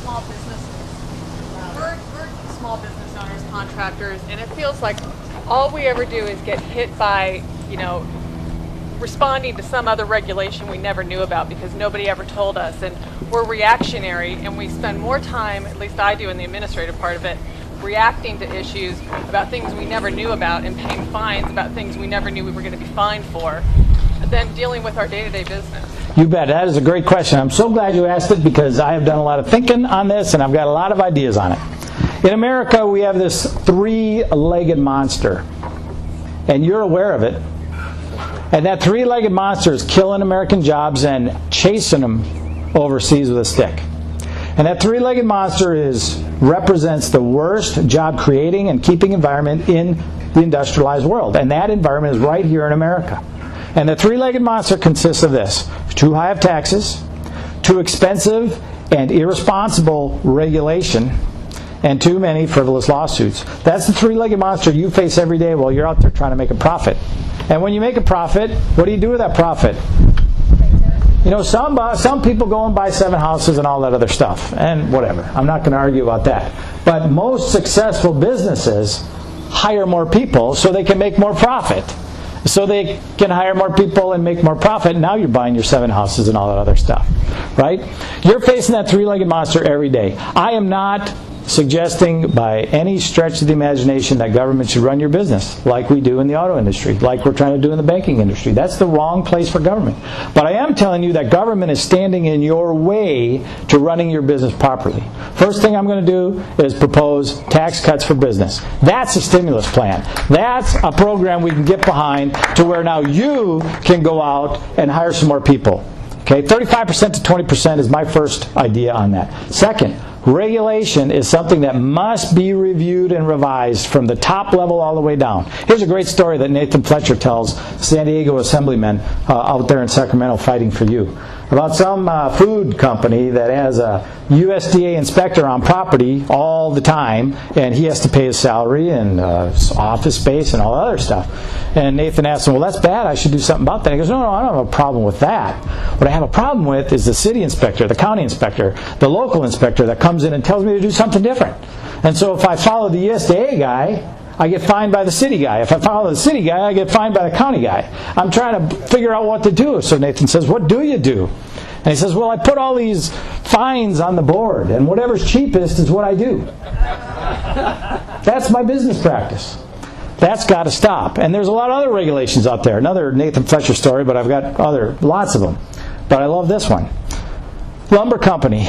small businesses. We're small business owners, contractors, and it feels like all we ever do is get hit by, responding to some other regulation we never knew about because nobody ever told us. And we're reactionary, and we spend more time, at least I do in the administrative part of it, reacting to issues about things we never knew about and paying fines about things we never knew we were going to be fined for, than dealing with our day-to-day business. You bet. That is a great question. I'm so glad you asked it because I have done a lot of thinking on this and I've got a lot of ideas on it. In America, we have this three-legged monster, and you're aware of it. And that three-legged monster is killing American jobs and chasing them overseas with a stick. And that three-legged monster represents the worst job creating and keeping environment in the industrialized world. And that environment is right here in America. And the three-legged monster consists of this: too high of taxes, too expensive and irresponsible regulation, and too many frivolous lawsuits. That's the three-legged monster you face every day while you're out there trying to make a profit. And when you make a profit, what do you do with that profit? Some people go and buy 7 houses and all that other stuff, and whatever. I'm not going to argue about that. But most successful businesses hire more people so they can make more profit. So they can hire more people and make more profit. And now you're buying your 7 houses and all that other stuff, right? You're facing that three-legged monster every day. I am not suggesting by any stretch of the imagination that government should run your business like we do in the auto industry, like we're trying to do in the banking industry. That's the wrong place for government. But I am telling you that government is standing in your way to running your business properly. First thing I'm going to do is propose tax cuts for business. That's a stimulus plan. That's a program we can get behind to where now you can go out and hire some more people. Okay, 35% to 20% is my first idea on that. Second, regulation is something that must be reviewed and revised from the top level all the way down. Here's a great story that Nathan Fletcher tells San Diego assemblymen out there in Sacramento fighting for you about some food company that has a USDA inspector on property all the time, and he has to pay his salary and office space and all that other stuff. And Nathan asks him, well, that's bad. I should do something about that. He goes, no, I don't have a problem with that. What I have a problem with is the city inspector, the county inspector, the local inspector that comes in and tells me to do something different. And so if I follow the USDA guy, I get fined by the city guy. If I follow the city guy, I get fined by the county guy. I'm trying to figure out what to do. So Nathan says, what do you do? And he says, well, I put all these fines on the board, and whatever's cheapest is what I do. That's my business practice. That's got to stop. And there's a lot of other regulations out there. Another Nathan Fletcher story, but I've got lots of them. But I love this one. Lumber company.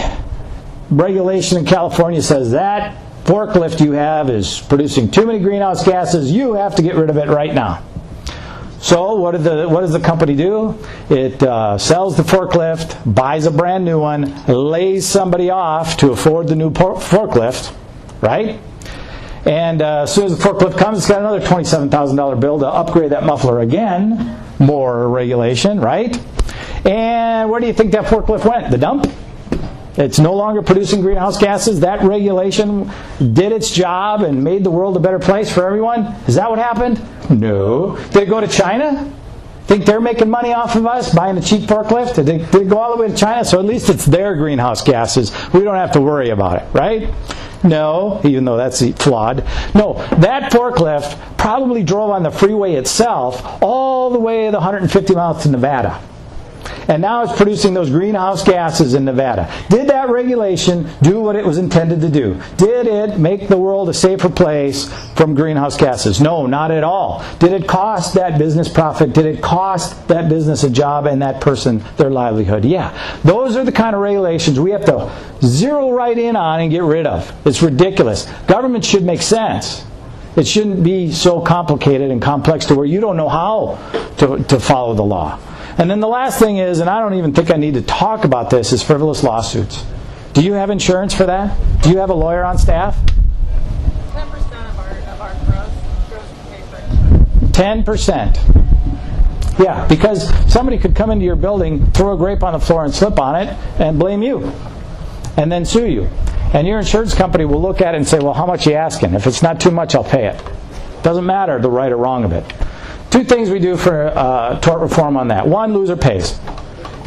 Regulation in California says that forklift you have is producing too many greenhouse gases. You have to get rid of it right now. So what does the company do? It sells the forklift, buys a brand new one, lays somebody off to afford the new forklift, right? And as soon as the forklift comes, it's got another $27,000 bill to upgrade that muffler again. More regulation, right? And where do you think that forklift went? The dump? It's no longer producing greenhouse gases. That regulation did its job and made the world a better place for everyone. Is that what happened? No. Did it go to China? Think they're making money off of us buying a cheap forklift? Did it go all the way to China? So at least it's their greenhouse gases. We don't have to worry about it, right? No, even though that's flawed. No, that forklift probably drove on the freeway itself all the way the 150 miles to Nevada. And now it's producing those greenhouse gases in Nevada. Did that regulation do what it was intended to do? Did it make the world a safer place from greenhouse gases? No, not at all. Did it cost that business profit? Did it cost that business a job and that person their livelihood? Yeah. Those are the kind of regulations we have to zero right in on and get rid of. It's ridiculous. Government should make sense. It shouldn't be so complicated and complex to where you don't know how to follow the law. And then the last thing is, and I don't even think I need to talk about this, is frivolous lawsuits. Do you have insurance for that? Do you have a lawyer on staff? 10% of our gross goes to pay for insurance. 10%. Yeah, because somebody could come into your building, throw a grape on the floor and slip on it, and blame you. And then sue you. And your insurance company will look at it and say, well, how much are you asking? If it's not too much, I'll pay it. Doesn't matter the right or wrong of it. Two things we do for tort reform on that. One, loser pays.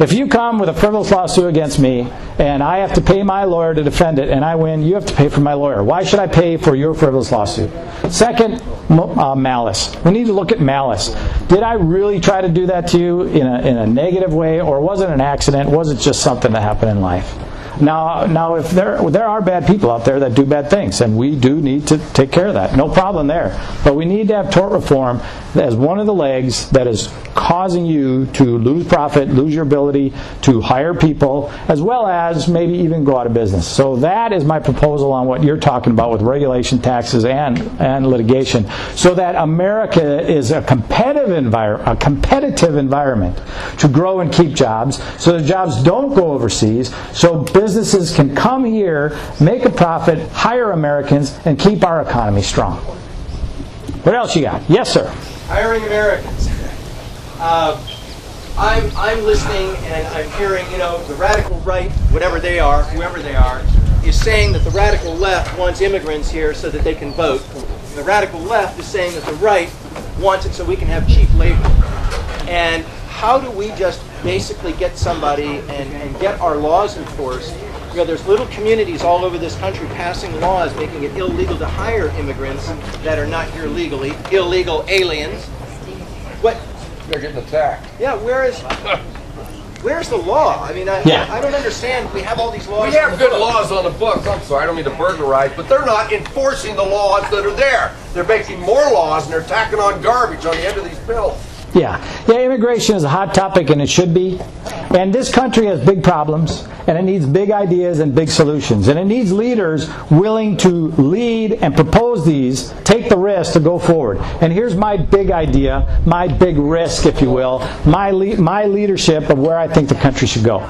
If you come with a frivolous lawsuit against me, and I have to pay my lawyer to defend it, and I win, you have to pay for my lawyer. Why should I pay for your frivolous lawsuit? Second, malice. We need to look at malice. Did I really try to do that to you in a negative way, or was it an accident? Was it just something that happened in life? Now, if there are bad people out there that do bad things, and we do need to take care of that. No problem there. But we need to have tort reform as one of the legs that is causing you to lose profit, lose your ability to hire people, as well as maybe even go out of business. So that is my proposal on what you're talking about with regulation, taxes, and litigation, so that America is a competitive environment to grow and keep jobs, so the jobs don't go overseas, so businesses can come here, make a profit, hire Americans, and keep our economy strong. What else you got? Yes, sir. Hiring Americans. I'm listening and I'm hearing, the radical right, whatever they are, whoever they are, is saying that the radical left wants immigrants here so that they can vote. The radical left is saying that the right wants it so we can have cheap labor. And how do we just basically get somebody and get our laws enforced? There's little communities all over this country passing laws making it illegal to hire immigrants that are not here legally, illegal aliens. What? They're getting attacked. Yeah, where's the law? I mean, I don't understand. We have all these laws. We have good laws on the books. I'm sorry, I don't mean to burglarize, but they're not enforcing the laws that are there. They're making more laws and they're tacking on garbage on the end of these bills. Yeah, immigration is a hot topic, and it should be. And this country has big problems, and it needs big ideas and big solutions. And it needs leaders willing to lead and propose these, take the risk to go forward. And here's my big idea, my big risk, if you will, my leadership of where I think the country should go.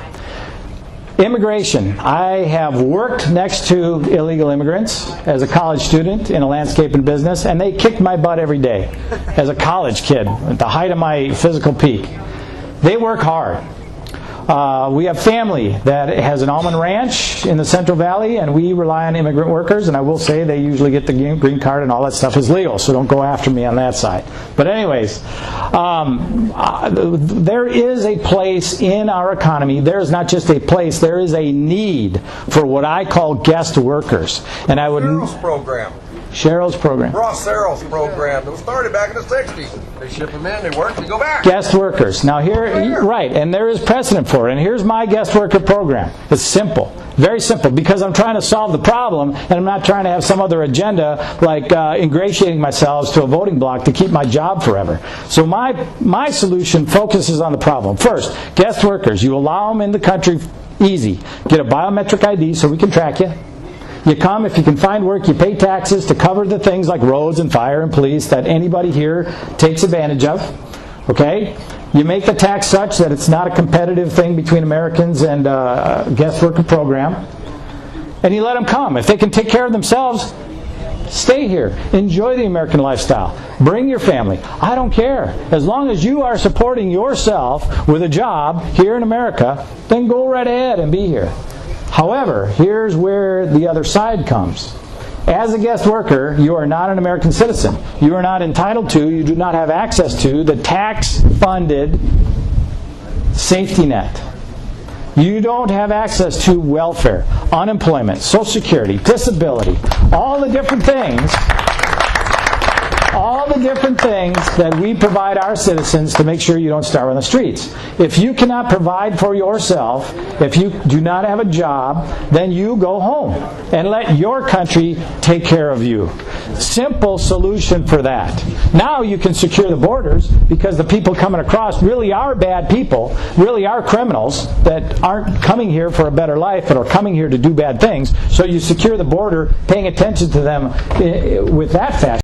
Immigration. I have worked next to illegal immigrants as a college student in a landscaping business, and they kicked my butt every day as a college kid at the height of my physical peak. They work hard. We have family that has an almond ranch in the Central Valley, and we rely on immigrant workers, and I will say they usually get the green card and all that stuff is legal, so don't go after me on that side. But anyways, there is a place in our economy. There is not just a place, there is a need for what I call guest workers. And I would... Cheryl's program. Ross Serrell's program. It was started back in the 60s. They ship them in, they work, they go back. Guest workers. Now here, right, and there is precedent for it. And here's my guest worker program. It's simple. Very simple, because I'm trying to solve the problem, and I'm not trying to have some other agenda like ingratiating myself to a voting bloc to keep my job forever. So my solution focuses on the problem. First, guest workers. You allow them in the country easy. Get a biometric ID so we can track you. You come, if you can find work, you pay taxes to cover the things like roads and fire and police that anybody here takes advantage of. Okay? You make the tax such that it's not a competitive thing between Americans and guest worker program. And you let them come. If they can take care of themselves, stay here. Enjoy the American lifestyle. Bring your family. I don't care. As long as you are supporting yourself with a job here in America, then go right ahead and be here. However, here's where the other side comes. As a guest worker, you are not an American citizen. You are not entitled to, you do not have access to the tax-funded safety net. You don't have access to welfare, unemployment, Social Security, disability, all the different things that we provide our citizens to make sure you don't starve on the streets. If you cannot provide for yourself, if you do not have a job, then you go home and let your country take care of you. Simple solution for that. Now you can secure the borders, because the people coming across really are bad people, really are criminals that aren't coming here for a better life but are coming here to do bad things. So you secure the border, paying attention to them with that fashion.